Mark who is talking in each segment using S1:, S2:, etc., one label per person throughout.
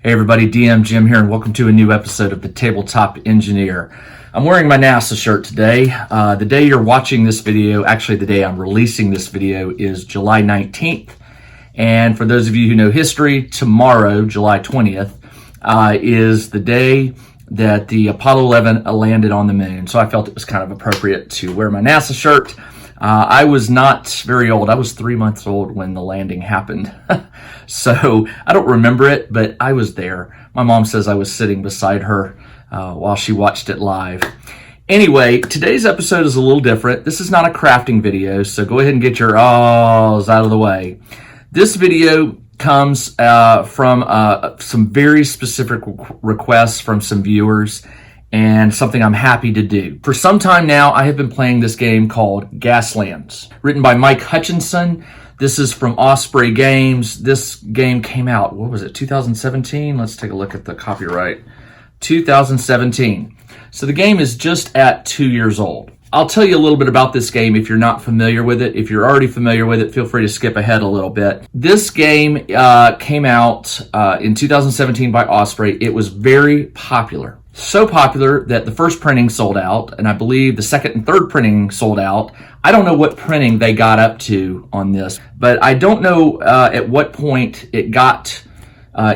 S1: Hey everybody, DM Jim here, and welcome to a new episode of the Tabletop Engineer. I'm wearing my NASA shirt today. The day you're watching this video, actually the day I'm releasing this video, is July 19th. And for those of you who know history, tomorrow, July 20th, is the day that the Apollo 11 landed on the moon. So I felt it was kind of appropriate to wear my NASA shirt. I was not very old. I was 3 months old when the landing happened. So I don't remember it, but I was there. My mom says I was sitting beside her while she watched it live. Anyway, today's episode is a little different. This is not a crafting video, so go ahead and get your ahs out of the way. This video comes from some very specific requests from some viewers, and something I'm happy to do. For some time now, I have been playing this game called Gaslands, written by Mike Hutchinson. This is from Osprey Games. This game came out, what was it, 2017? Let's take a look at the copyright. 2017. So the game is just at 2 years old. I'll tell you a little bit about this game if you're not familiar with it. If you're already familiar with it, feel free to skip ahead a little bit. This game came out in 2017 by Osprey. It was very popular. So popular that the first printing sold out, and I believe the second and third printing sold out. I don't know what printing they got up to on this, but I don't know at what point it got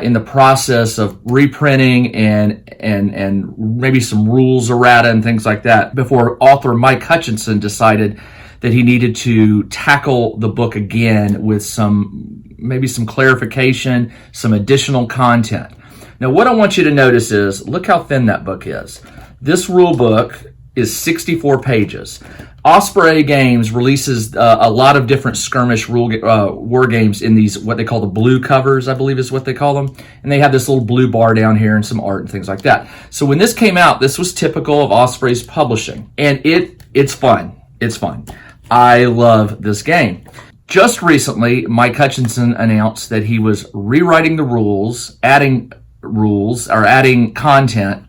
S1: in the process of reprinting and maybe some rules errata and things like that before author Mike Hutchinson decided that he needed to tackle the book again with maybe some clarification, some additional content. Now, what I want you to notice is, look how thin that book is. This rule book is 64 pages. Osprey Games releases a lot of different skirmish war games in these, what they call the blue covers, I believe is what they call them. And they have this little blue bar down here and some art and things like that. So when this came out, this was typical of Osprey's publishing. And it's fun. It's fun. I love this game. Just recently, Mike Hutchinson announced that he was rewriting the rules, adding content,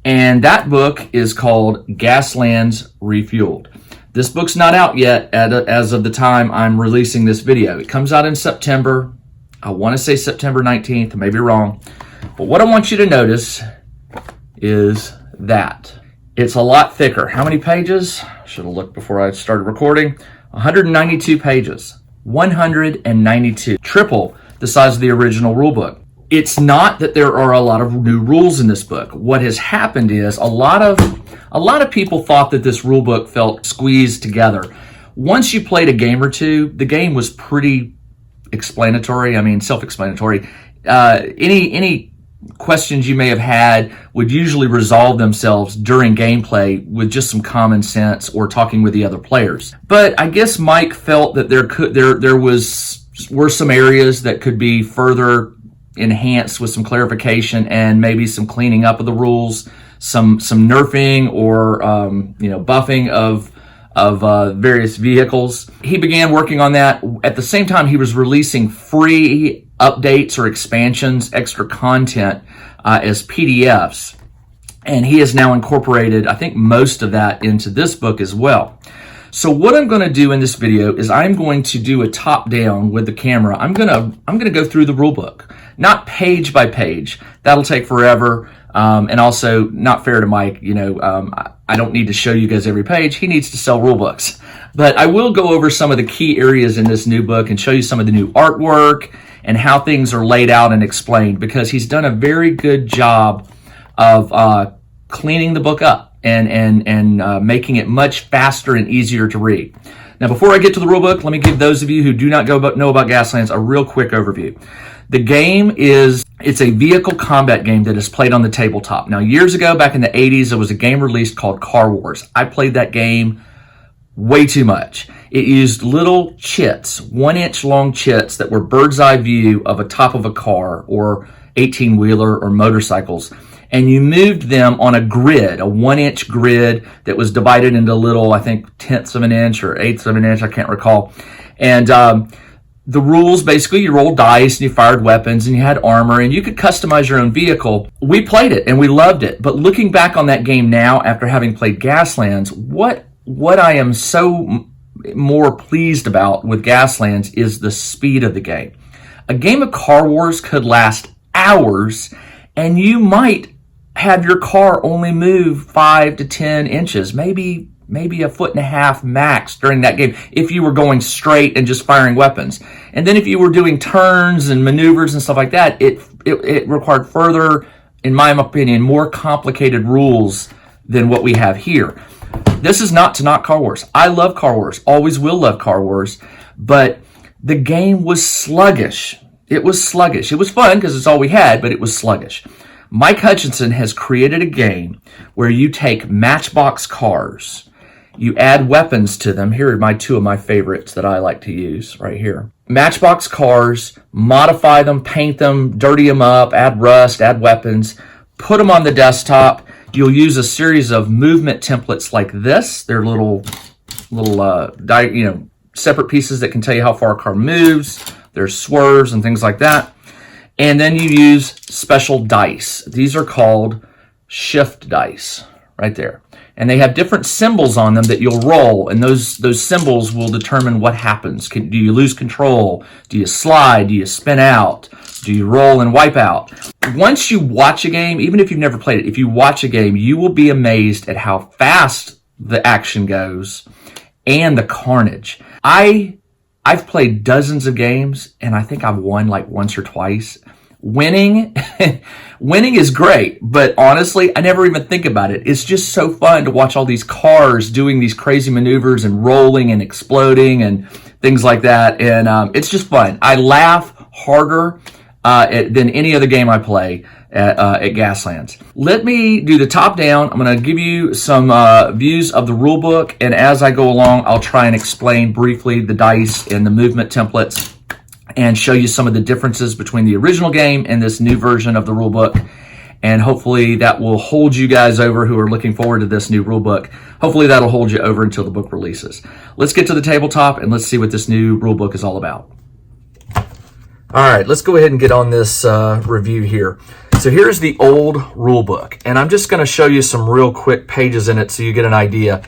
S1: and that book is called Gaslands Refuelled. This book's not out yet as of the time I'm releasing this video. It comes out in September. I want to say September 19th, I may be wrong. But what I want you to notice is that it's a lot thicker. How many pages? Should have looked before I started recording. 192 pages. 192. Triple the size of the original rule book. It's not that there are a lot of new rules in this book. What has happened is a lot of people thought that this rule book felt squeezed together. Once you played a game or two, the game was pretty self-explanatory. Any questions you may have had would usually resolve themselves during gameplay with just some common sense or talking with the other players. But I guess Mike felt that there were some areas that could be further enhanced with some clarification and maybe some cleaning up of the rules, some nerfing or buffing of various vehicles. He began working on that. At the same time, he was releasing free updates or expansions, extra content as PDFs, and he has now incorporated, I think, most of that into this book as well. So what I'm going to do in this video is I'm going to do a top down with the camera. I'm going to go through the rule book, not page by page. That'll take forever, and also not fair to Mike. I don't need to show you guys every page. He needs to sell rule books. But I will go over some of the key areas in this new book and show you some of the new artwork and how things are laid out and explained, because he's done a very good job of cleaning the book up and making it much faster and easier to read. Now, before I get to the rule book, let me give those of you who do not know about Gaslands a real quick overview. The game it's a vehicle combat game that is played on the tabletop. Now, years ago, back in the 80s, there was a game released called Car Wars. I played that game way too much. It used little chits, 1-inch long chits that were bird's eye view of a top of a car or 18-wheeler or motorcycles. And you moved them on a grid, a 1-inch grid that was divided into little, I think, 1/10 of an inch or 1/8 of an inch, I can't recall. And the rules, basically, you rolled dice and you fired weapons and you had armor and you could customize your own vehicle. We played it and we loved it. But looking back on that game now, after having played Gaslands, what I am so more pleased about with Gaslands is the speed of the game. A game of Car Wars could last hours, and you might have your car only move 5 to 10 inches, maybe a foot and a half max during that game if you were going straight and just firing weapons. And then if you were doing turns and maneuvers and stuff like that, it required further, in my opinion, more complicated rules than what we have here. This is not to knock Car Wars. I love Car Wars, always will love Car Wars, but the game was sluggish. It was sluggish. It was fun because it's all we had, but it was sluggish. Mike Hutchinson has created a game where you take Matchbox cars, you add weapons to them. Here are two of my favorites that I like to use right here. Matchbox cars, modify them, paint them, dirty them up, add rust, add weapons, put them on the desktop. You'll use a series of movement templates like this. They're little separate pieces that can tell you how far a car moves. There's swerves and things like that. And then you use special dice. These are called shift dice right there. And they have different symbols on them that you'll roll, and those symbols will determine what happens. Do you lose control? Do you slide? Do you spin out? Do you roll and wipe out? Once you watch a game, even if you've never played it, if you watch a game, you will be amazed at how fast the action goes and the carnage. I've played dozens of games, and I think I've won like once or twice. Winning is great, but honestly, I never even think about it. It's just so fun to watch all these cars doing these crazy maneuvers and rolling and exploding and things like that. And it's just fun. I laugh harder than any other game I play at Gaslands. Let me do the top down. I'm going to give you some views of the rulebook, and as I go along, I'll try and explain briefly the dice and the movement templates and show you some of the differences between the original game and this new version of the rulebook. And hopefully that will hold you guys over who are looking forward to this new rulebook. Hopefully that'll hold you over until the book releases. Let's get to the tabletop and let's see what this new rulebook is all about. All right, let's go ahead and get on this review here. So here's the old rulebook, and I'm just going to show you some real quick pages in it so you get an idea.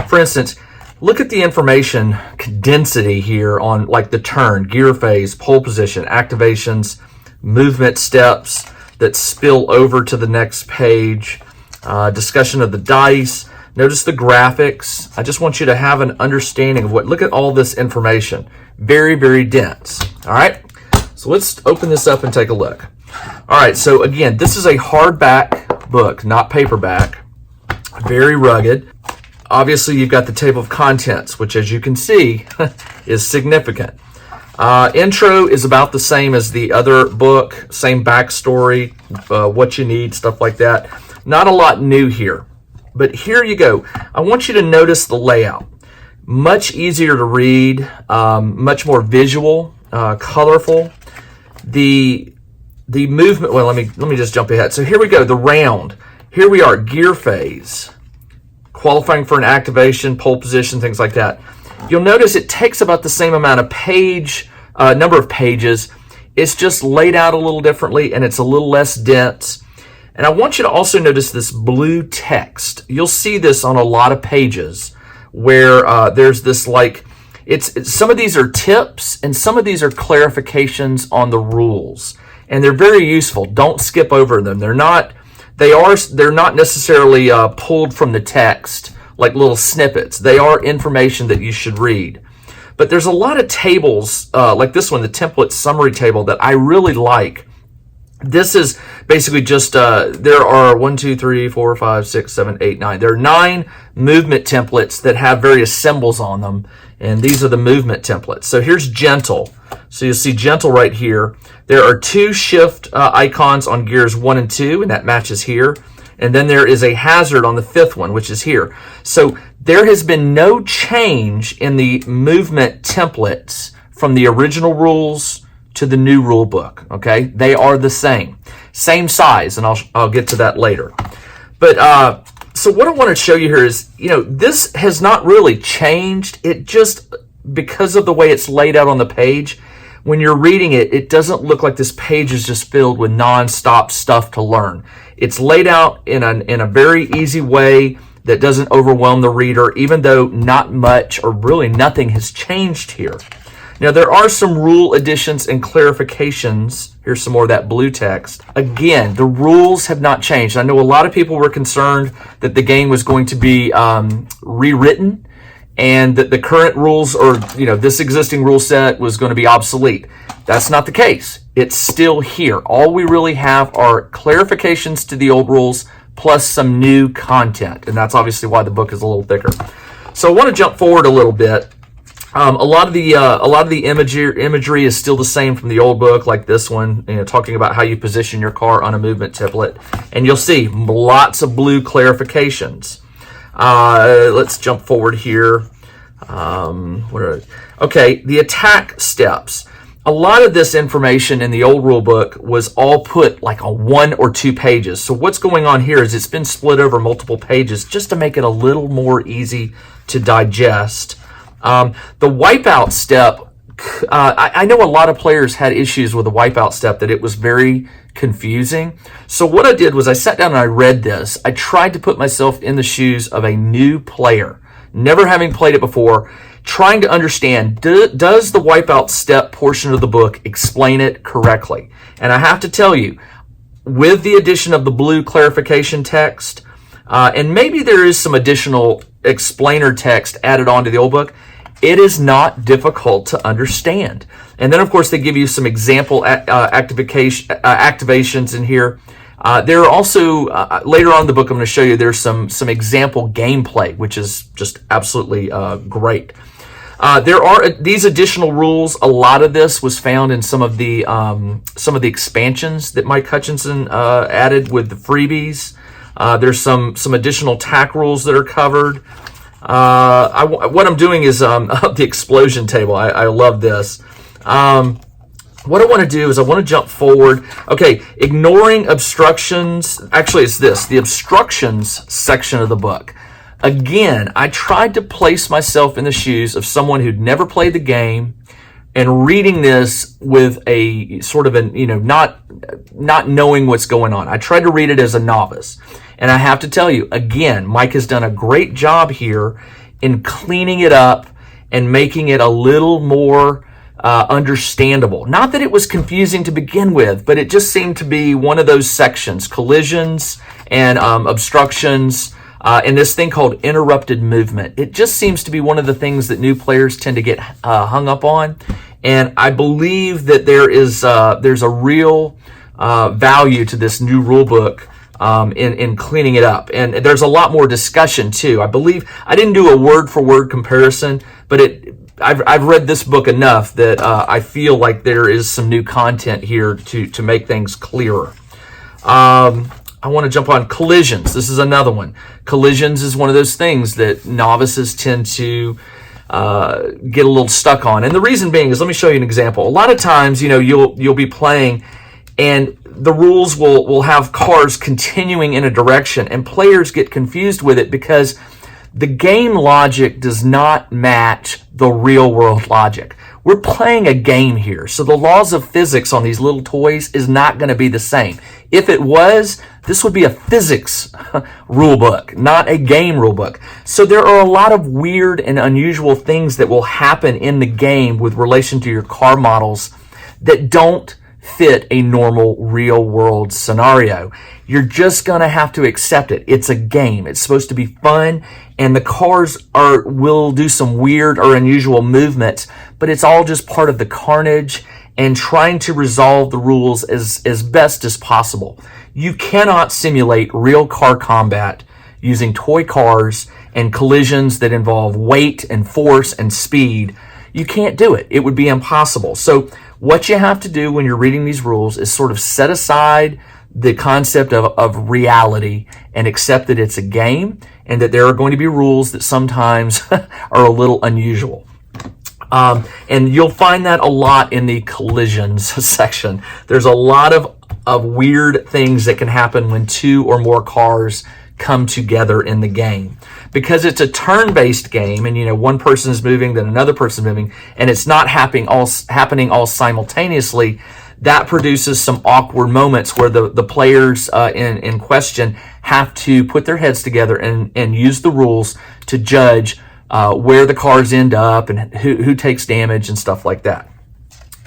S1: For instance, look at the information density here on like the turn, gear phase, pole position, activations, movement steps that spill over to the next page, discussion of the dice. Notice the graphics. I just want you to have an understanding of look at all this information. Very, very dense. All right. So let's open this up and take a look. All right. So again, this is a hardback book, not paperback. Very rugged. Obviously, you've got the table of contents, which, as you can see, is significant. Intro is about the same as the other book, same backstory, what you need, stuff like that. Not a lot new here, but here you go. I want you to notice the layout. Much easier to read, much more visual, colorful. The movement. Well, let me just jump ahead. So here we go. The round. Here we are. Gear phase. Qualifying for an activation, pole position, things like that. You'll notice it takes about the same amount of number of pages. It's just laid out a little differently, and it's a little less dense. And I want you to also notice this blue text. You'll see this on a lot of pages where there's this some of these are tips and some of these are clarifications on the rules, and they're very useful. Don't skip over them. They're not necessarily pulled from the text like little snippets. They are information that you should read. But there's a lot of tables like this one, the template summary table, that I really like. This is basically just, there are 1, 2, 3, 4, 5, 6, 7, 8, 9. There are 9 movement templates that have various symbols on them, and these are the movement templates. So here's gentle. So you'll see gentle right here. There are 2 shift icons on gears 1 and 2, and that matches here. And then there is a hazard on the 5th one, which is here. So there has been no change in the movement templates from the original rules to the new rule book. Okay, they are the same size, and I'll get to that later. But so what I want to show you here is, this has not really changed. It just, because of the way it's laid out on the page, when you're reading it, it doesn't look like this page is just filled with nonstop stuff to learn. It's laid out in a very easy way that doesn't overwhelm the reader, even though not much or really nothing has changed here. Now, there are some rule additions and clarifications. Here's some more of that blue text. Again, the rules have not changed. I know a lot of people were concerned that the game was going to be rewritten and that the current rules, or this existing rule set, was going to be obsolete. That's not the case. It's still here. All we really have are clarifications to the old rules plus some new content, and that's obviously why the book is a little thicker. So I want to jump forward a little bit. A lot of the imagery is still the same from the old book, like this one, talking about how you position your car on a movement template, and you'll see lots of blue clarifications. Let's jump forward here. Okay, the attack steps. A lot of this information in the old rule book was all put like on 1 or 2 pages. So what's going on here is it's been split over multiple pages just to make it a little more easy to digest. The wipeout step, I know a lot of players had issues with the wipeout step, that it was very confusing. So what I did was I sat down and I read this. I tried to put myself in the shoes of a new player, never having played it before, trying to understand, does the wipeout step portion of the book explain it correctly? And I have to tell you, with the addition of the blue clarification text, and maybe there is some additional explainer text added on to the old book, it is not difficult to understand. And then, of course, they give you some example activations in here. There are also, later on in the book, I'm going to show you, there's some example gameplay, which is just absolutely great. There are these additional rules. A lot of this was found in some of the expansions that Mike Hutchinson added with the freebies. There's some additional tack rules that are covered. What I'm doing is the explosion table. I love this. What I want to do is I want to jump forward. Okay, ignoring obstructions. Actually, it's the obstructions section of the book. Again, I tried to place myself in the shoes of someone who'd never played the game and reading this with a sort of not knowing what's going on. I tried to read it as a novice. And I have to tell you, again, Mike has done a great job here in cleaning it up and making it a little more understandable. Not that it was confusing to begin with, but it just seemed to be one of those sections, collisions and obstructions, and this thing called interrupted movement. It just seems to be one of the things that new players tend to get hung up on. And I believe that there's a real value to this new rule book in cleaning it up. And there's a lot more discussion too. I believe I didn't do a word for word comparison, but I've read this book enough that I feel like there is some new content here to make things clearer. I want to jump on collisions. This is another one. Collisions is one of those things that novices tend to get a little stuck on. And the reason being is, let me show you an example. A lot of times, you'll be playing and the rules will have cars continuing in a direction and players get confused with it because the game logic does not match the real world logic. We're playing a game here, so the laws of physics on these little toys is not going to be the same. If it was, this would be a physics rule book, not a game rule book. So there are a lot of weird and unusual things that will happen in the game with relation to your car models that don't fit a normal real world scenario. You're just going to have to accept it. It's a game. It's supposed to be fun, and the cars will do some weird or unusual movements, but it's all just part of the carnage and trying to resolve the rules as best as possible. You cannot simulate real car combat using toy cars and collisions that involve weight and force and speed. You can't do it. It would be impossible. So what you have to do when you're reading these rules is sort of set aside the concept of reality and accept that it's a game and that there are going to be rules that sometimes are a little unusual. And you'll find that a lot in the collisions section. There's a lot of weird things that can happen when 2 or more cars come together in the game. Because it's a turn-based game and one person is moving, then another person is moving, and it's not happening all simultaneously, that produces some awkward moments where the players in question have to put their heads together and use the rules to judge where the cars end up and who takes damage and stuff like that.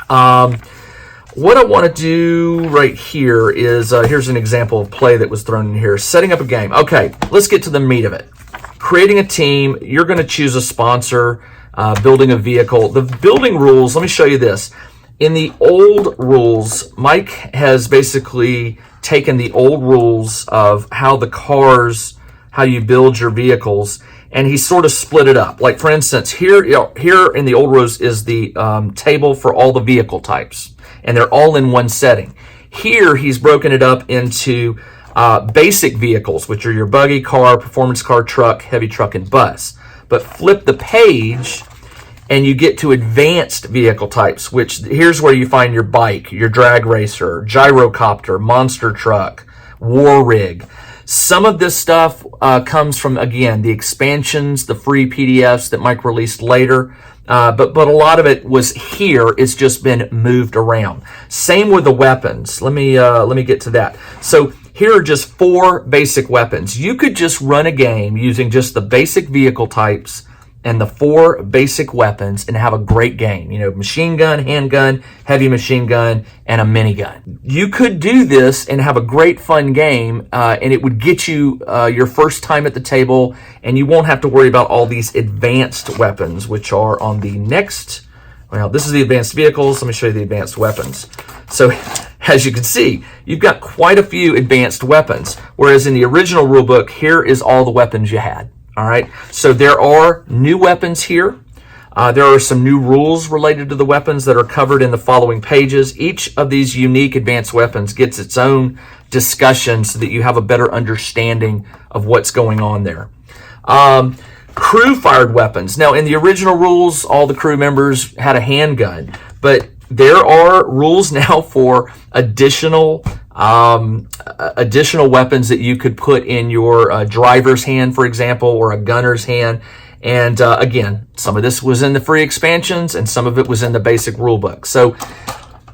S1: What I want to do right here is, here's an example of play that was thrown in here. Setting up a game. Okay, let's get to the meat of it. Creating a team, you're going to choose a sponsor, building a vehicle. The building rules, let me show you this. In the old rules, Mike has basically taken the old rules of how the cars, how you build your vehicles, and he sort of split it up. Like, for instance, here in the old rules is the table for all the vehicle types, and they're all in one setting. Here, he's broken it up into basic vehicles, which are your buggy, car, performance car, truck, heavy truck, and bus. But flip the page, and you get to advanced vehicle types, which here's where you find your bike, your drag racer, gyrocopter, monster truck, war rig. Some of this stuff comes from, again, the expansions, the free PDFs that Mike released later. But a lot of it was here. It's just been moved around. Same with the weapons. Let me get to that. So here are just 4 basic weapons. You could just run a game using just the basic vehicle types and the 4 basic weapons and have a great game. You know, machine gun, handgun, heavy machine gun, and a minigun. You could do this and have a great fun game, and it would get you your first time at the table, and you won't have to worry about all these advanced weapons, which are on the next. Well, this is the advanced vehicles. Let me show you the advanced weapons. So, as you can see, you've got quite a few advanced weapons, whereas in the original rulebook, here is all the weapons you had. All right, so there are new weapons here. There are some new rules related to the weapons that are covered in the following pages. Each of these unique advanced weapons gets its own discussion so that you have a better understanding of what's going on there. Crew-fired weapons. Now, in the original rules, all the crew members had a handgun, but there are rules now for additional weapons that you could put in your driver's hand, for example, or a gunner's hand. And again, some of this was in the free expansions and some of it was in the basic rule book. So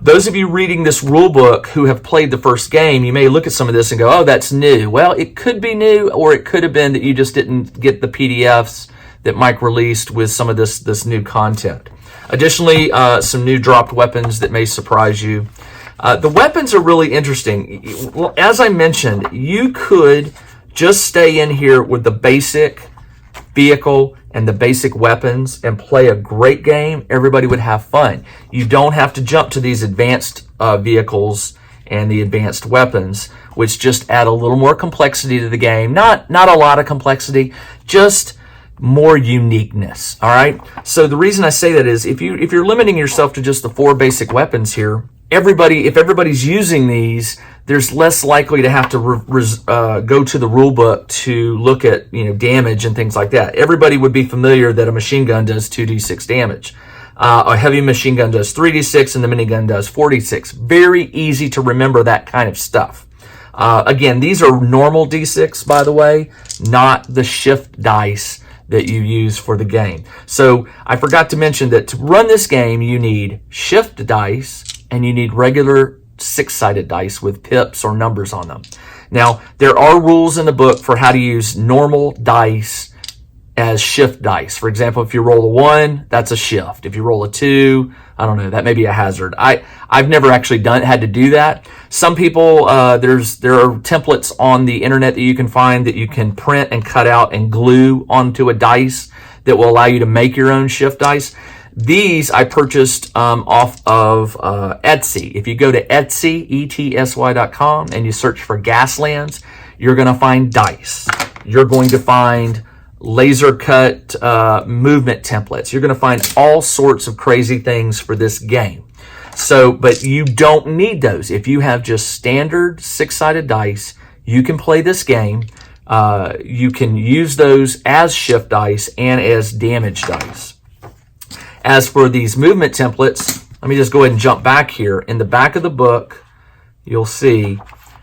S1: those of you reading this rule book who have played the first game, you may look at some of this and go, oh, that's new. Well, it could be new, or it could have been that you just didn't get the PDFs that Mike released with some of this new content. Additionally, some new dropped weapons that may surprise you. The weapons are really interesting. Well, as I mentioned, you could just stay in here with the basic vehicle and the basic weapons and play a great game. Everybody would have fun. You don't have to jump to these advanced vehicles and the advanced weapons, which just add a little more complexity to the game. Not a lot of complexity, just more uniqueness. All right. So the reason I say that is if you're limiting yourself to just the 4 basic weapons here, if everybody's using these, there's less likely to have to go to the rule book to look at damage and things like that. Everybody would be familiar that a machine gun does 2d6 damage. A heavy machine gun does 3d6 and the minigun does 4d6. Very easy to remember that kind of stuff. Again, these are normal d6, by the way, not the shift dice that you use for the game. So I forgot to mention that to run this game, you need shift dice and you need regular 6-sided dice with pips or numbers on them. Now, there are rules in the book for how to use normal dice as shift dice. For example, if you roll a 1, that's a shift. If you roll a 2, I don't know, that may be a hazard. I've never actually had to do that. Some people, there are templates on the internet that you can find that you can print and cut out and glue onto a dice that will allow you to make your own shift dice. These I purchased off of Etsy. If you go to Etsy, etsy.com, and you search for Gaslands, you're going to find dice. You're going to find laser cut movement templates. You're going to find all sorts of crazy things for this game. So, but you don't need those. If you have just standard 6-sided dice, you can play this game. You can use those as shift dice and as damage dice. As for these movement templates, let me just go ahead and jump back here. In the back of the book, you'll see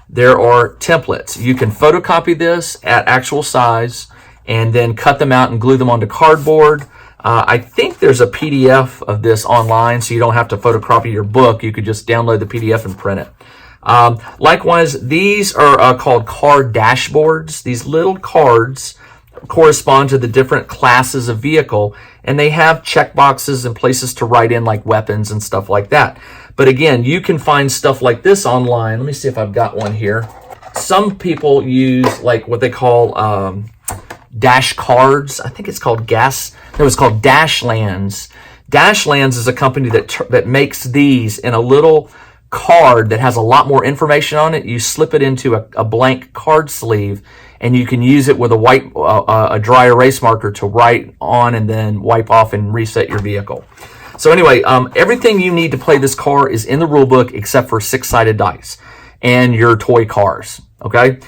S1: there are templates. You can photocopy this at actual size and then cut them out and glue them onto cardboard. I think there's a PDF of this online, so you don't have to photocopy your book. You could just download the PDF and print it. Likewise, these are called card dashboards. These little cards correspond to the different classes of vehicle, and they have checkboxes and places to write in like weapons and stuff like that. But again, you can find stuff like this online. Let me see if I've got one here. Some people use like what they call dash cards. I think it's called Gaslands. Gaslands is a company that makes these in a little card that has a lot more information on it. You slip it into a blank card sleeve, and you can use it with a dry erase marker to write on and then wipe off and reset your vehicle. So anyway, everything you need to play this car is in the rule book except for 6-sided dice and your toy cars. Okay.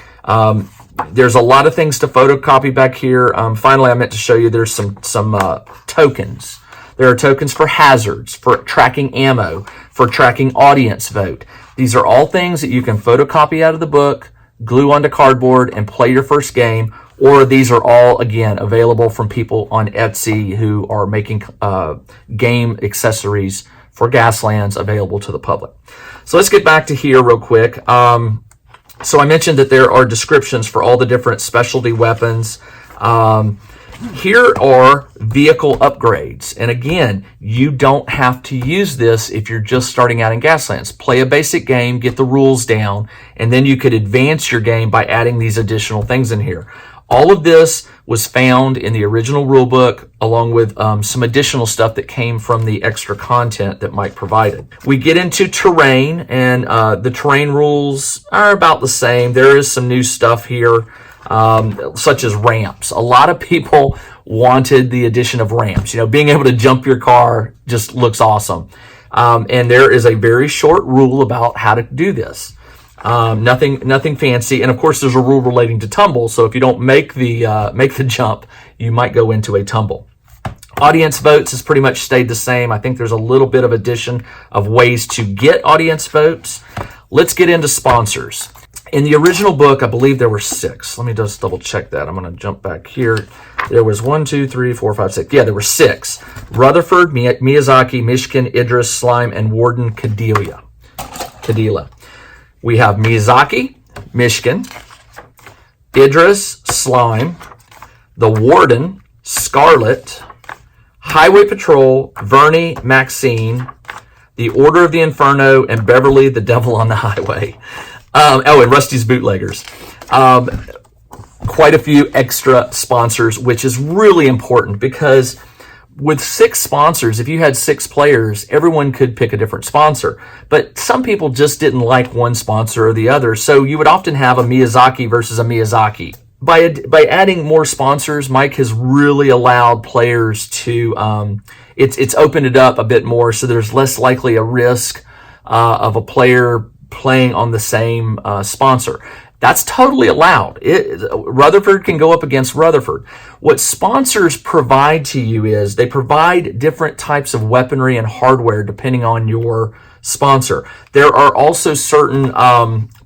S1: There's a lot of things to photocopy back here. Finally, I meant to show you there's some tokens. There are tokens for hazards, for tracking ammo, for tracking audience vote. These are all things that you can photocopy out of the book, glue onto cardboard, and play your first game. Or these are all, again, available from people on Etsy who are making game accessories for Gaslands available to the public. So let's get back to here real quick. So I mentioned that there are descriptions for all the different specialty weapons. Here are vehicle upgrades. And again, you don't have to use this if you're just starting out in Gaslands. Play a basic game, get the rules down, and then you could advance your game by adding these additional things in here. All of this was found in the original rulebook, along with some additional stuff that came from the extra content that Mike provided. We get into terrain, and the terrain rules are about the same. There is some new stuff here, such as ramps. A lot of people wanted the addition of ramps. You know, being able to jump your car just looks awesome. And there is a very short rule about how to do this. Nothing fancy. And of course, there's a rule relating to tumble. So if you don't make the jump, you might go into a tumble. Audience votes has pretty much stayed the same. I think there's a little bit of addition of ways to get audience votes. Let's get into sponsors. In the original book, I believe there were 6. Let me just double check that. I'm going to jump back here. There was 1, 2, 3, 4, 5, 6. Yeah, there were 6. Rutherford, Miyazaki, Mishkin, Idris, Slime, and Warden Kadila. We have Miyazaki, Mishkin, Idris, Slime, the Warden, Scarlet, Highway Patrol, Vernie, Maxine, the Order of the Inferno, and Beverly, the Devil on the Highway. And Rusty's Bootleggers. Quite a few extra sponsors, which is really important because with 6 sponsors, if you had 6 players, everyone could pick a different sponsor. But some people just didn't like one sponsor or the other, so you would often have a Miyazaki versus a Miyazaki. By adding more sponsors, Mike has really allowed players to, it's opened it up a bit more, so there's less likely a risk of a player playing on the same sponsor. That's totally allowed. Rutherford can go up against Rutherford. What sponsors provide to you is they provide different types of weaponry and hardware depending on your sponsor. There are also certain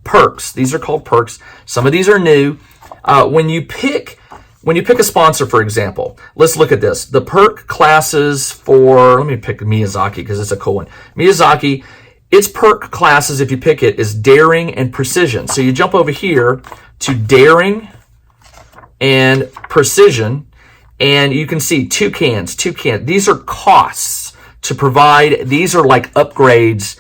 S1: perks. These are called perks. Some of these are new. When you pick a sponsor, for example, let's look at this. The perk classes for, let me pick Miyazaki because it's a cool one. Miyazaki, its perk classes, if you pick it, is Daring and Precision. So you jump over here to Daring and Precision, and you can see two cans. These are costs to provide. These are like upgrades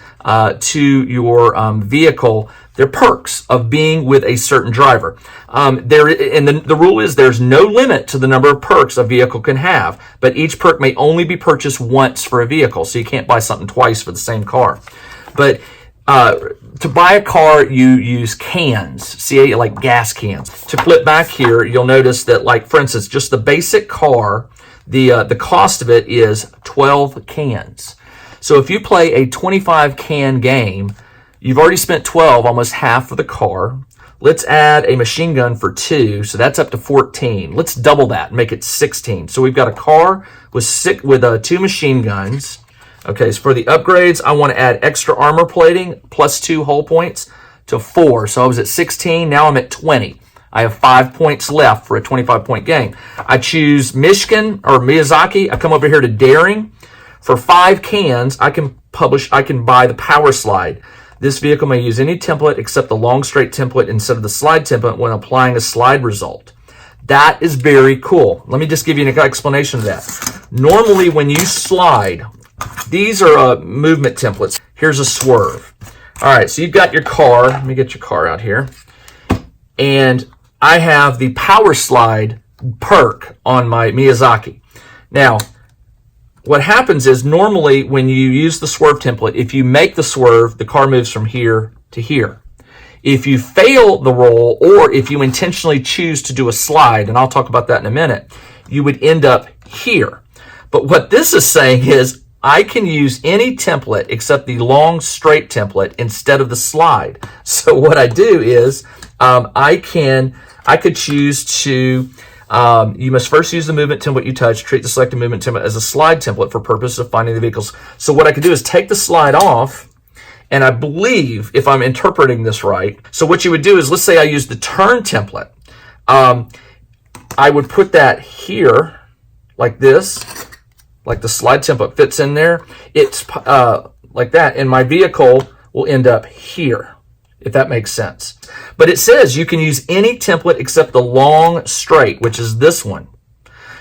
S1: to your vehicle. They're perks of being with a certain driver. The rule is there's no limit to the number of perks a vehicle can have, but each perk may only be purchased once for a vehicle, so you can't buy something twice for the same car. But to buy a car, you use cans, see, like gas cans. To flip back here, you'll notice that, like, for instance, just the basic car, the cost of it is 12 cans. So if you play a 25 can game, you've already spent 12, almost half for the car. Let's add a machine gun for 2, so that's up to 14. Let's double that and make it 16. So we've got a car with 2 machine guns. Okay, so for the upgrades, I want to add extra armor plating plus 2 hull points to 4. So I was at 16, now I'm at 20. I have 5 points left for a 25-point game. I choose Mishkin or Miyazaki. I come over here to Daring. For 5 cans, I can buy the Power Slide. This vehicle may use any template except the long straight template instead of the slide template when applying a slide result. That is very cool. Let me just give you an explanation of that. Normally, when you slide, these are movement templates. Here's a swerve. All right, so you've got your car. Let me get your car out here. And I have the power slide perk on my Miyazaki. Now, what happens is normally when you use the swerve template, if you make the swerve, the car moves from here to here. If you fail the roll, or if you intentionally choose to do a slide, and I'll talk about that in a minute, you would end up here. But what this is saying is I can use any template except the long straight template instead of the slide. So what I do is I could choose to, you must first use the movement template you touch, treat the selected movement template as a slide template for purpose of finding the vehicles. So what I could do is take the slide off, and I believe, if I'm interpreting this right, so what you would do is, let's say I use the turn template. I would put that here, like this, like the slide template fits in there. It's like that, and my vehicle will end up here, if that makes sense. But it says you can use any template except the long straight, which is this one.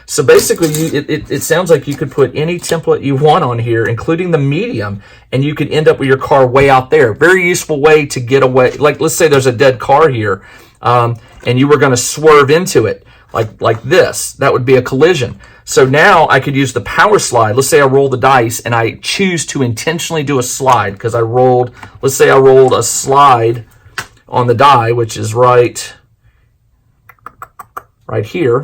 S1: So basically, it sounds like you could put any template you want on here, including the medium, and you could end up with your car way out there. Very useful way to get away. Like, let's say there's a dead car here, and you were going to swerve into it, like this. That would be a collision. So now I could use the power slide. Let's say I roll the dice, and I choose to intentionally do a slide, because let's say I rolled a slide on the die, which is right here.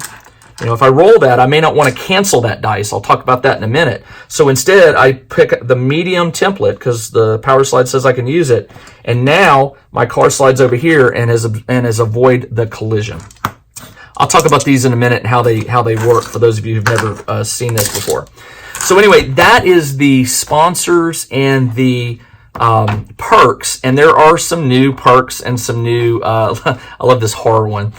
S1: You know, if I roll that, I may not want to cancel that dice. I'll talk about that in a minute. So instead, I pick the medium template because the power slide says I can use it. And now my car slides over here and has avoid the collision. I'll talk about these in a minute and how they work for those of you who've never seen this before. So anyway, that is the sponsors and the perks. And there are some new perks and some new, I love this horror one.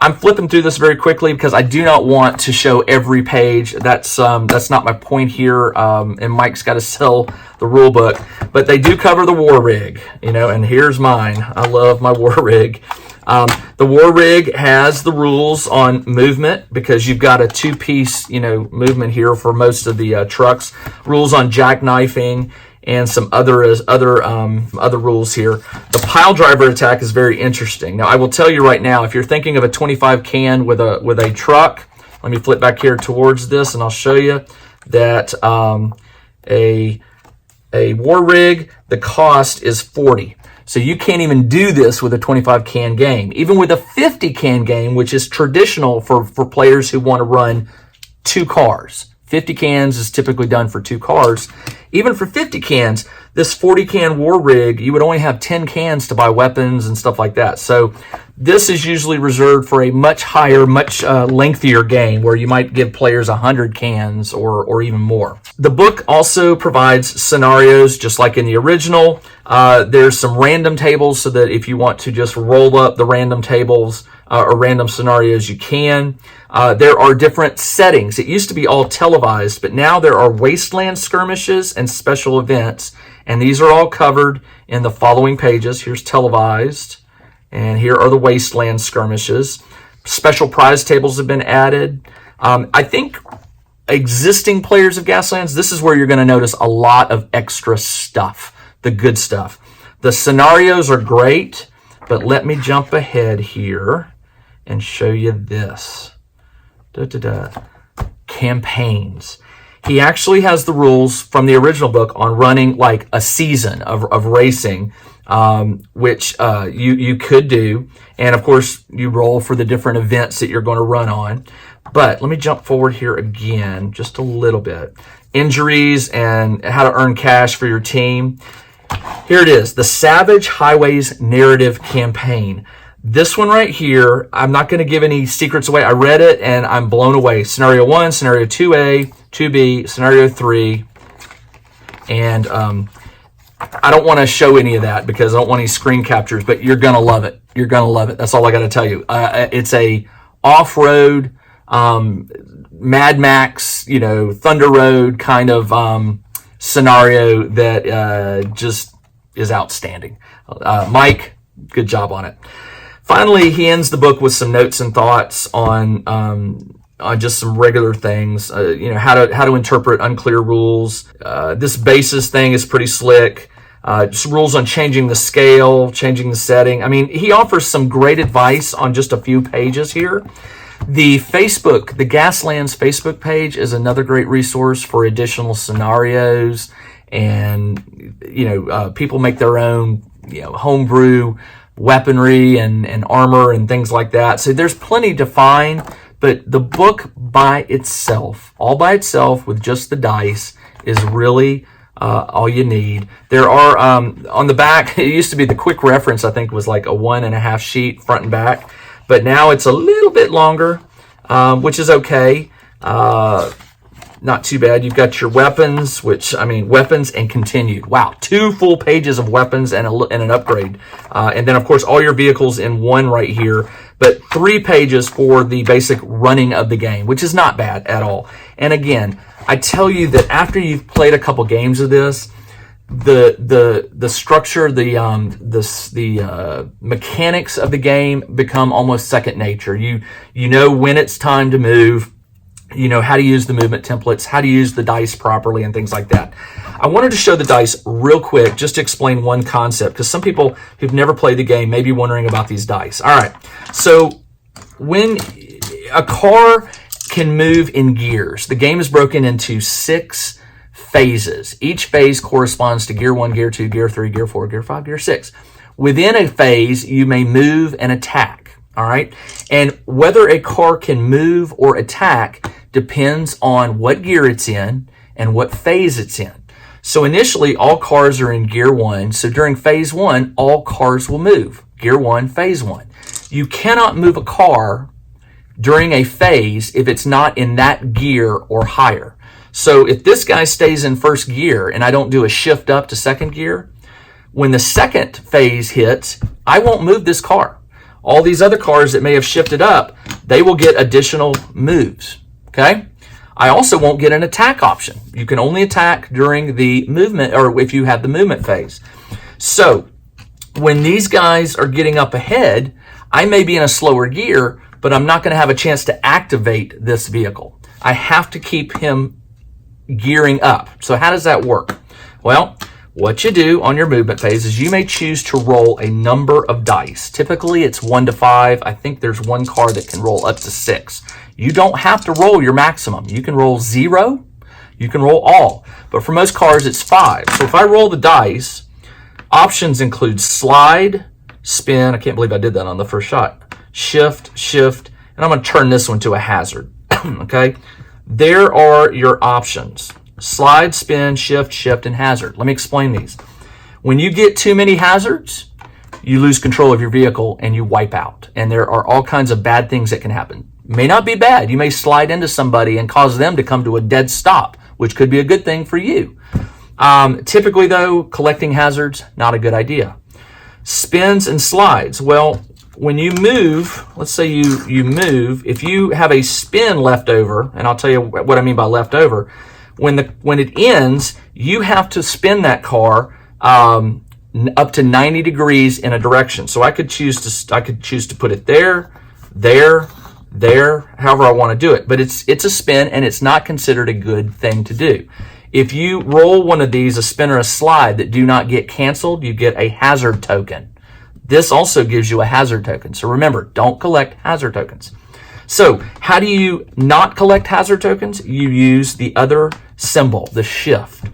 S1: I'm flipping through this very quickly because I do not want to show every page. That's not my point here. And Mike's got to sell the rule book, but they do cover the war rig, you know, and here's mine. I love my war rig. The war rig has the rules on movement because you've got a two-piece, you know, movement here for most of the trucks. Rules on jackknifing and some other rules here. The pile driver attack is very interesting. Now, I will tell you right now, if you're thinking of a 25 can with a truck, let me flip back here towards this, and I'll show you that a war rig, the cost is $40. So you can't even do this with a 25 can game. Even with a 50 can game, which is traditional for players who want to run 2 cars. 50 cans is typically done for 2 cars. Even for 50 cans, this 40 can war rig, you would only have 10 cans to buy weapons and stuff like that. So this is usually reserved for a much higher, much lengthier game where you might give players 100 cans or even more. The book also provides scenarios just like in the original. There's some random tables so that if you want to just roll up the random tables or random scenarios, you can. There are different settings. It used to be all televised, but now there are wasteland skirmishes and special events, and these are all covered in the following pages. Here's televised, and here are the wasteland skirmishes. Special prize tables have been added. I think existing players of Gaslands, this is where you're going to notice a lot of extra stuff, the good stuff. The scenarios are great, but let me jump ahead here and show you this. Campaigns. He actually has the rules from the original book on running like a season of racing, which you could do. And of course, you roll for the different events that you're going to run on. But let me jump forward here again, just a little bit. Injuries and how to earn cash for your team. Here it is, the Savage Highways Narrative Campaign. This one right here, I'm not going to give any secrets away. I read it and I'm blown away. Scenario 1, Scenario 2A, 2B, Scenario 3. And I don't want to show any of that because I don't want any screen captures, but you're going to love it. You're going to love it. That's all I got to tell you. It's a off-road, Mad Max, you know, Thunder Road kind of scenario that just is outstanding. Mike, good job on it. Finally, he ends the book with some notes and thoughts on just some regular things, how to interpret unclear rules. This basis thing is pretty slick. Just rules on changing the scale, changing the setting. I mean, he offers some great advice on just a few pages here. The Gaslands Facebook page is another great resource for additional scenarios, and people make their own homebrew weaponry and armor and things like that. So there's plenty to find, but the book by itself, all by itself with just the dice, is really all you need. There are on the back, it used to be the quick reference, I think was like a 1.5 sheet front and back, but now it's a little bit longer, which is okay. Not too bad. You've got your weapons, weapons and continued. Wow, 2 full pages of weapons and an upgrade. And then, of course, all your vehicles in one right here. But 3 pages for the basic running of the game, which is not bad at all. And again, I tell you that after you've played a couple games of this, the structure, the mechanics of the game become almost second nature. You know when it's time to move. You know how to use the movement templates, how to use the dice properly, and things like that. I wanted to show the dice real quick just to explain one concept, because some people who've never played the game may be wondering about these dice. All right, so when a car can move in gears, the game is broken into 6 phases. Each phase corresponds to gear 1, gear 2, gear 3, gear 4, gear 5, gear 6. Within a phase, you may move and attack. All right, and whether a car can move or attack depends on what gear it's in and what phase it's in. So initially, all cars are in gear 1. So during phase 1, all cars will move. Gear 1, phase 1. You cannot move a car during a phase if it's not in that gear or higher. So if this guy stays in first gear and I don't do a shift up to second gear, when the second phase hits, I won't move this car. All these other cars that may have shifted up, they will get additional moves. Okay? I also won't get an attack option. You can only attack during the movement, or if you have the movement phase. So when these guys are getting up ahead, I may be in a slower gear, but I'm not going to have a chance to activate this vehicle. I have to keep him gearing up. So how does that work? Well, what you do on your movement phase is you may choose to roll a number of dice. Typically, it's 1 to 5. I think there's one card that can roll up to 6. You don't have to roll your maximum. You can roll 0. You can roll all. But for most cards, it's 5. So if I roll the dice, options include slide, spin. I can't believe I did that on the first shot. Shift, and I'm going to turn this one to a hazard. Okay? There are your options. Slide, spin, shift, and hazard. Let me explain these. When you get too many hazards, you lose control of your vehicle and you wipe out. And there are all kinds of bad things that can happen. May not be bad. You may slide into somebody and cause them to come to a dead stop, which could be a good thing for you. Typically, though, collecting hazards, not a good idea. Spins and slides. Well, when you move, let's say you move, if you have a spin left over, and I'll tell you what I mean by left over, when it ends, you have to spin that car up to 90 degrees in a direction. So I could choose to put it there, however I want to do it. But it's a spin, and it's not considered a good thing to do. If you roll one of these, a spin or a slide, that do not get canceled, you get a hazard token. This also gives you a hazard token. So remember, don't collect hazard tokens. So how do you not collect hazard tokens? You use the other symbol, the shift.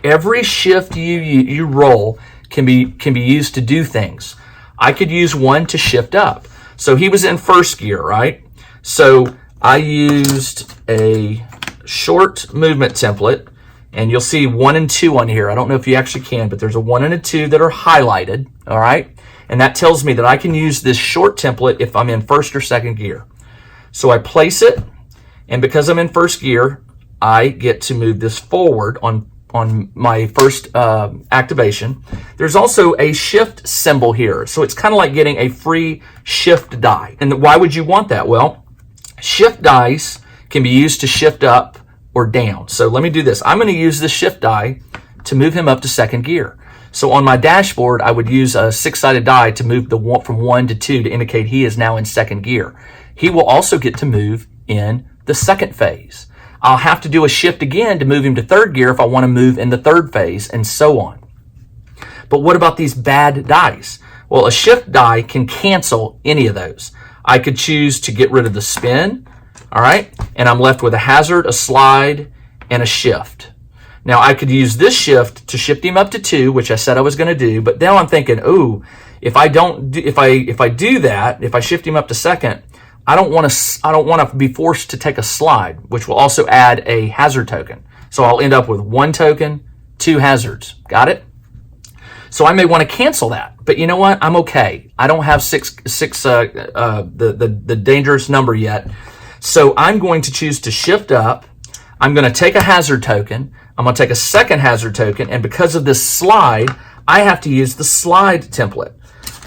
S1: Every shift you roll can be used to do things. I could use 1 to shift up. So he was in first gear, right? So I used a short movement template, and you'll see 1 and 2 on here. I don't know if you actually can, but there's a 1 and a 2 that are highlighted, all right? And that tells me that I can use this short template if I'm in first or second gear. So I place it, and because I'm in first gear, I get to move this forward on my first activation. There's also a shift symbol here. So it's kind of like getting a free shift die. And why would you want that? Well, shift dice can be used to shift up or down. So let me do this. I'm going to use the shift die to move him up to second gear. So on my dashboard, I would use a 6-sided die to move from 1 to 2 to indicate he is now in second gear. He will also get to move in the second phase. I'll have to do a shift again to move him to third gear if I want to move in the third phase, and so on. But what about these bad dice? Well, a shift die can cancel any of those. I could choose to get rid of the spin, all right? And I'm left with a hazard, a slide, and a shift. Now, I could use this shift to shift him up to 2, which I said I was going to do, but now I'm thinking, ooh, if I do that, if I shift him up to second, I don't want to be forced to take a slide, which will also add a hazard token. So I'll end up with 1 token, 2 hazards. Got it? So I may want to cancel that, but you know what? I'm okay. I don't have the dangerous number yet. So I'm going to choose to shift up. I'm going to take a hazard token. I'm going to take a second hazard token, and because of this slide, I have to use the slide template.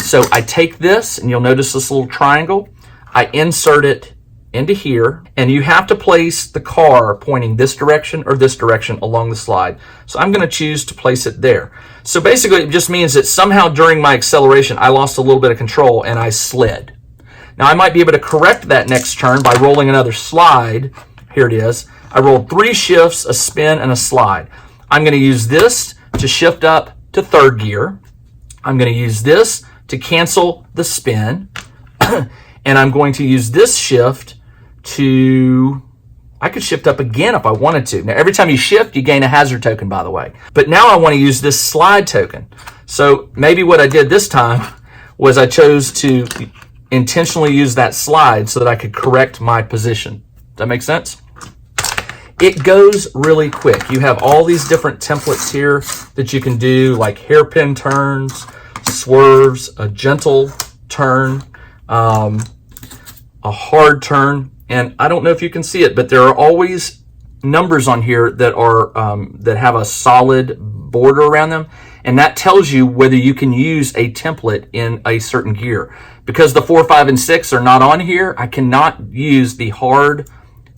S1: So I take this, and you'll notice this little triangle. I insert it into here, and you have to place the car pointing this direction or this direction along the slide. So I'm going to choose to place it there. So basically, it just means that somehow during my acceleration, I lost a little bit of control and I slid. Now, I might be able to correct that next turn by rolling another slide. Here it is. I rolled 3 shifts, a spin, and a slide. I'm going to use this to shift up to third gear. I'm going to use this to cancel the spin. And I'm going to use this shift to, I could shift up again if I wanted to. Now, every time you shift, you gain a hazard token, by the way. But now I want to use this slide token. So maybe what I did this time was I chose to intentionally use that slide so that I could correct my position. Does that make sense? It goes really quick. You have all these different templates here that you can do, like hairpin turns, swerves, a gentle turn, a hard turn, and I don't know if you can see it, but there are always numbers on here that are that have a solid border around them, and that tells you whether you can use a template in a certain gear. Because the 4, 5, and 6 are not on here, I cannot use the hard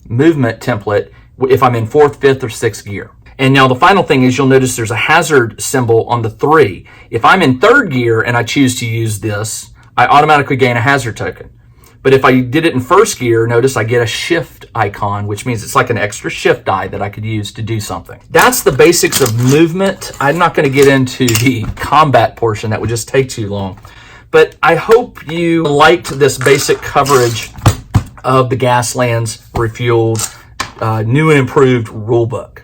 S1: movement template if I'm in 4th, 5th, or 6th gear. And now the final thing is you'll notice there's a hazard symbol on the 3. If I'm in 3rd gear and I choose to use this, I automatically gain a hazard token. But if I did it in 1st gear, notice I get a shift icon, which means it's like an extra shift die that I could use to do something. That's the basics of movement. I'm not going to get into the combat portion. That would just take too long. But I hope you liked this basic coverage of the Gaslands Refueled new and improved rulebook.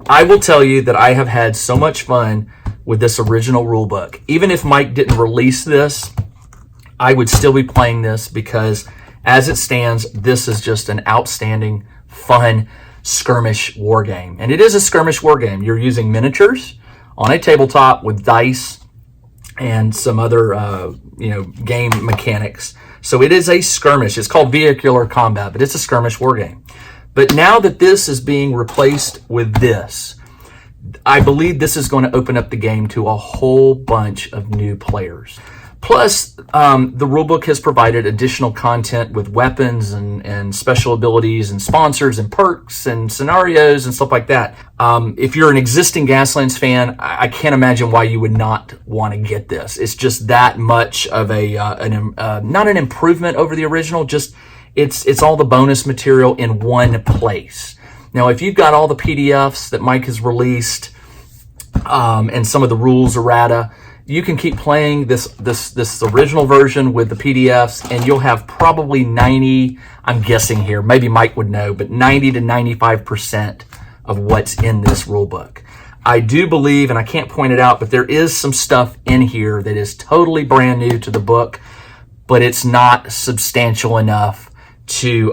S1: I will tell you that I have had so much fun with this original rulebook. Even if Mike didn't release this, I would still be playing this because as it stands, this is just an outstanding, fun skirmish war game. And it is a skirmish war game. You're using miniatures on a tabletop with dice and some other game mechanics. So it is a skirmish. It's called vehicular combat, but it's a skirmish war game. But now that this is being replaced with this, I believe this is going to open up the game to a whole bunch of new players. Plus, the rulebook has provided additional content with weapons and special abilities and sponsors and perks and scenarios and stuff like that. If you're an existing Gaslands fan, I can't imagine why you would not want to get this. It's just that much of not an improvement over the original, just it's all the bonus material in one place. Now, if you've got all the PDFs that Mike has released and some of the rules errata, you can keep playing this original version with the PDFs, and you'll have probably 90, I'm guessing here, maybe Mike would know, but 90 to 95% of what's in this rulebook. I do believe, and I can't point it out, but there is some stuff in here that is totally brand new to the book, but it's not substantial enough to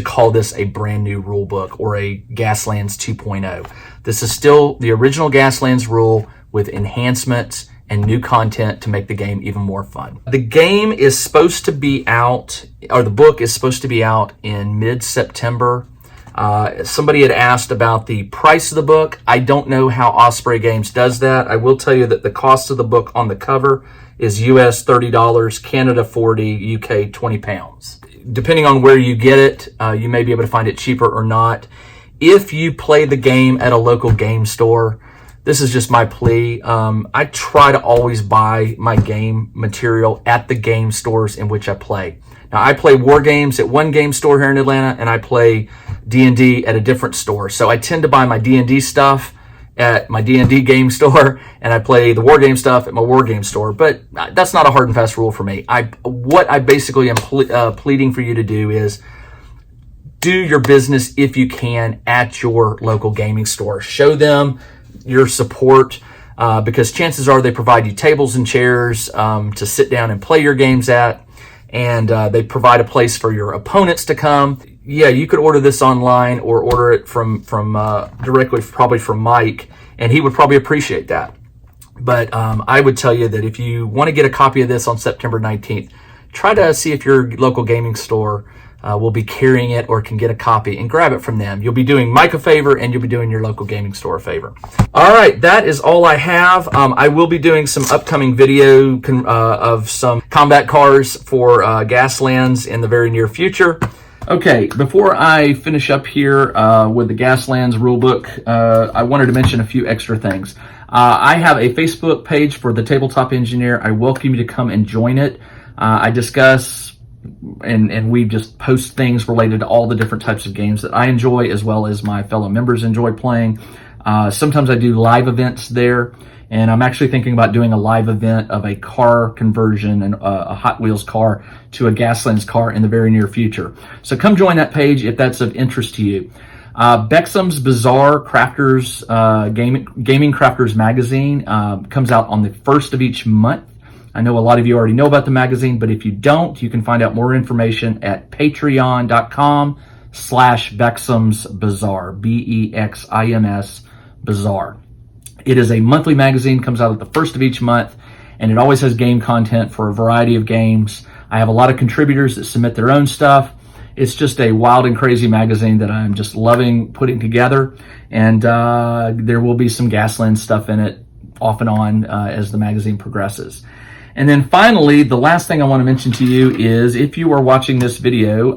S1: call this a brand new rule book or a Gaslands 2.0. This is still the original Gaslands rule with enhancements and new content to make the game even more fun. The game is supposed to be out, or the book is supposed to be out in mid-September. Somebody had asked about the price of the book. I don't know how Osprey Games does that. I will tell you that the cost of the book on the cover is US $30, Canada $40, UK £20. Depending on where you get it, you may be able to find it cheaper or not. If you play the game at a local game store, this is just my plea. I try to always buy my game material at the game stores in which I play. Now, I play war games at one game store here in Atlanta, and I play D&D at a different store. So I tend to buy my D&D stuff at my D&D game store, and I play the war game stuff at my war game store. But that's not a hard and fast rule for me. What I basically am pleading for you to do is do your business, if you can, at your local gaming store. Show them your support, because chances are they provide you tables and chairs to sit down and play your games at, and they provide a place for your opponents to come. Yeah, you could order this online or order it from directly, probably from Mike, and he would probably appreciate that. But I would tell you that if you want to get a copy of this on September 19th, try to see if your local gaming store will be carrying it or can get a copy, and grab it from them. You'll be doing Mike a favor, and you'll be doing your local gaming store a favor. All right, that is all I have. I will be doing some upcoming video of some combat cars for Gaslands in the very near future. Okay, before I finish up here with the Gaslands rulebook, I wanted to mention a few extra things. I have a Facebook page for the Tabletop Engineer. I welcome you to come and join it. I discuss and we just post things related to all the different types of games that I enjoy, as well as my fellow members enjoy playing. Sometimes I do live events there, and I'm actually thinking about doing a live event of a car conversion, and a Hot Wheels car to a Gaslands car in the very near future. So come join that page if that's of interest to you. Bexham's Bizarre Crafters, Gaming Crafters magazine comes out on the 1st of each month. I know a lot of you already know about the magazine, but if you don't, you can find out more information at patreon.com/Bexham's Bizarre, BEXIMS Bizarre. It is a monthly magazine, comes out at the 1st of each month, and it always has game content for a variety of games. I have a lot of contributors that submit their own stuff. It's just a wild and crazy magazine that I'm just loving putting together, and there will be some Gaslands stuff in it off and on as the magazine progresses. And then finally, the last thing I want to mention to you is, if you are watching this video,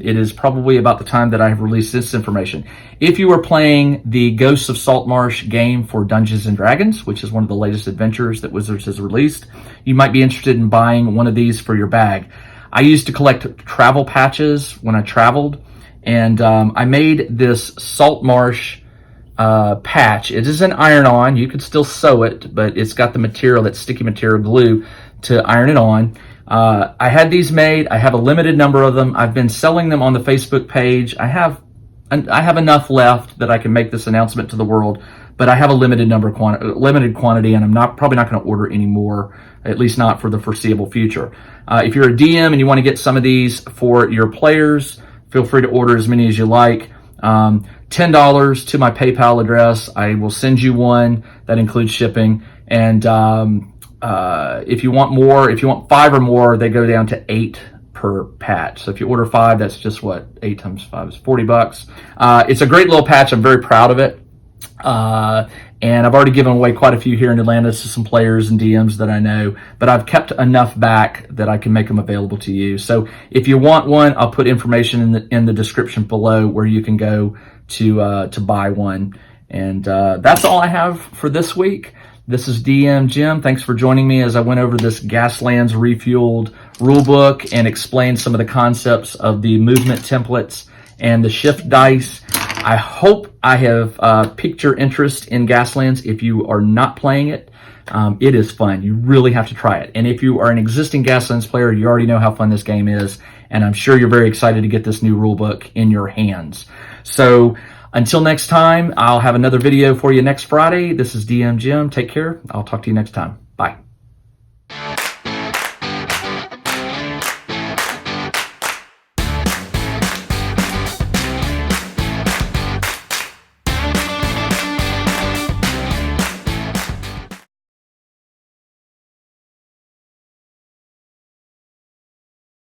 S1: it is probably about the time that I have released this information. If you are playing the Ghosts of Saltmarsh game for Dungeons & Dragons, which is one of the latest adventures that Wizards has released, you might be interested in buying one of these for your bag. I used to collect travel patches when I traveled, and I made this Saltmarsh patch. It is an iron-on. You could still sew it, but it's got the material, that sticky material glue, to iron it on. I had these made. I have a limited number of them. I've been selling them on the Facebook page. I have enough left that I can make this announcement to the world, but I have a limited quantity, and I'm probably not going to order any more, at least not for the foreseeable future. If you're a DM and you want to get some of these for your players, feel free to order as many as you like. $10 to my PayPal address. I will send you one. That includes shipping. And if you want more, if you want 5 or more, they go down to 8 per patch. So if you order 5, that's just what 8 times 5 is $40. It's a great little patch. I'm very proud of it. And I've already given away quite a few here in Atlanta to some players and DMs that I know, but I've kept enough back that I can make them available to you. So if you want one, I'll put information in the description below where you can go to buy one. And that's all I have for this week. This is DM Jim. Thanks for joining me as I went over this Gaslands Refuelled rulebook and explained some of the concepts of the movement templates and the shift dice. I hope I have piqued your interest in Gaslands. If you are not playing it, it is fun. You really have to try it. And if you are an existing Gaslands player, you already know how fun this game is, and I'm sure you're very excited to get this new rulebook in your hands. So until next time, I'll have another video for you next Friday. This is DM Jim. Take care. I'll talk to you next time.